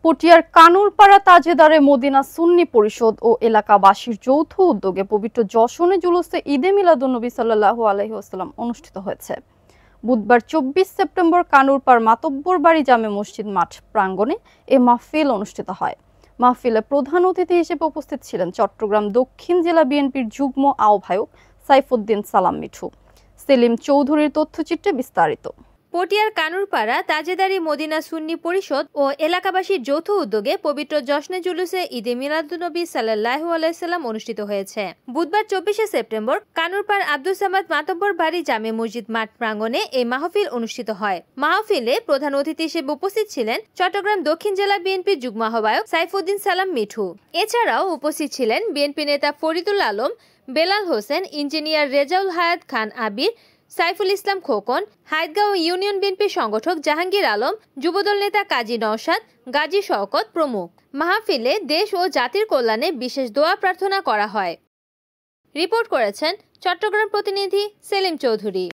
পটিয়ার কানুরপাড়া তাজেদারে Medina সুন্নি পরিষদ ও এলাকাবাসীর যৌথ উদ্যোগে পবিত্র যশনে জুলুসে ঈদে মিলাদুন্নবী সাল্লাল্লাহু আলাইহি ওয়াসাল্লাম অনুষ্ঠিত হয়েছে। বুধবার 24 সেপ্টেম্বর কানুরপাড় মাতব্বর বাড়ি জামে মসজিদ মাঠ প্রাঙ্গণে এ মাহফিল অনুষ্ঠিত হয়। মাহফিলে প্রধান অতিথি হিসেবে উপস্থিত ছিলেন চট্টগ্রাম দক্ষিণ জেলা বিএনপির যুগ্ম আহ্বায়ক সাইফুদ্দিন সালাম মিঠু। সেলিম চৌধুরীর তথ্যচিত্রে বিস্তারিত। পটিয়ার কানুরপাড়া তাজেদারি মদিনা সুন্নি পরিষদ ও এলাকাবাসীর যৌথ উদ্যোগে পবিত্র জশ্নে জুলুসে ঈদে মিলাদুন্নবী সাল্লাল্লাহু আলাইহি সাল্লাম অনুষ্ঠিত হয়েছে। বুধবার 24 সেপ্টেম্বর কানুরপাড় আব্দুল সামাদ মাতব্বর বাড়ি জামে মসজিদ মাঠ প্রাঙ্গণে এই মাহফিল অনুষ্ঠিত হয়। মাহফিলে প্রধান অতিথি হিসেবে উপস্থিত ছিলেন চট্টগ্রাম দক্ষিণ জেলা বিএনপির যুগ্ম আহ্বায়ক সাইফুদ্দিন সালাম মিঠু। এছাড়াও উপস্থিত ছিলেন বিএনপি নেতা ফরিদুল আলম, বেলাল হোসেন, ইঞ্জিনিয়ার রেজাউল হায়াত খান আবির, সাইফুল ইসলাম খোকন, হাইদগাঁও ইউনিয়ন বিএনপি সংগঠক জাহাঙ্গীর আলম, যুবদল নেতা কাজী নওশাদ, গাজী শওকত প্রমুখ। মাহফিলে দেশ ও জাতির কল্যাণে বিশেষ দোয়া প্রার্থনা করা হয়। রিপোর্ট করেছেন চট্টগ্রাম প্রতিনিধি সেলিম চৌধুরী।